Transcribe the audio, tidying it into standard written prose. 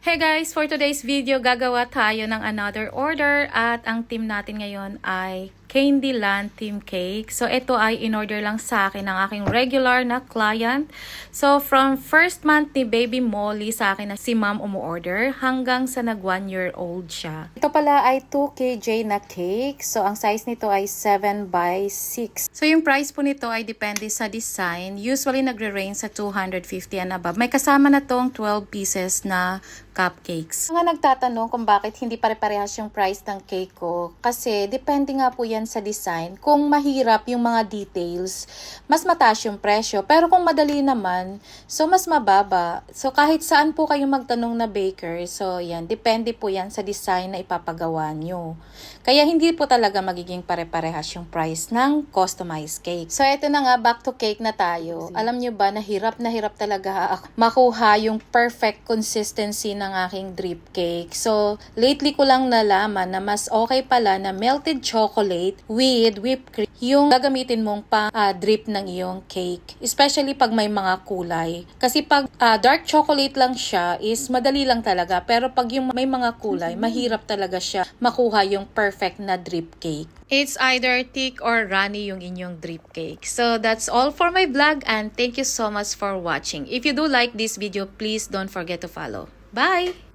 Hey guys, for today's video, gagawa tayo ng another order at ang team natin ngayon ay Candyland Team Cake. So, ito ay in-order lang sa akin ng aking regular na client. So, from first month ni Baby Molly sa akin na si ma'am umu-order hanggang sa nag 1-year-old siya. Ito pala ay 2 kg na cake. So, ang size nito ay 7 by 6. So, yung price po nito ay depende sa design. Usually, nagre-range sa 250 and above. May kasama na tong 12 pieces na cupcakes. Mga nagtatanong kung bakit hindi pare-parehas yung price ng cake ko. Kasi, depende nga po yan sa design. Kung mahirap yung mga details, mas mataas yung presyo. Pero kung madali naman, so mas mababa. So kahit saan po kayo magtanong na baker, so yan, depende po yan sa design na ipapagawa nyo. Kaya hindi po talaga magiging pare-parehas yung price ng customized cake. So eto na nga, back to cake na tayo. Alam nyo ba, na hirap talaga ako makuha yung perfect consistency ng aking drip cake. So lately ko lang nalaman na mas okay pala na melted chocolate with whipped cream yung gagamitin mong drip ng iyong cake. Especially pag may mga kulay. Kasi pag dark chocolate lang siya is madali lang talaga. Pero pag yung may mga kulay, mahirap talaga siya makuha yung perfect na drip cake. It's either thick or runny yung inyong drip cake. So that's all for my vlog and thank you so much for watching. If you do like this video, please don't forget to follow. Bye!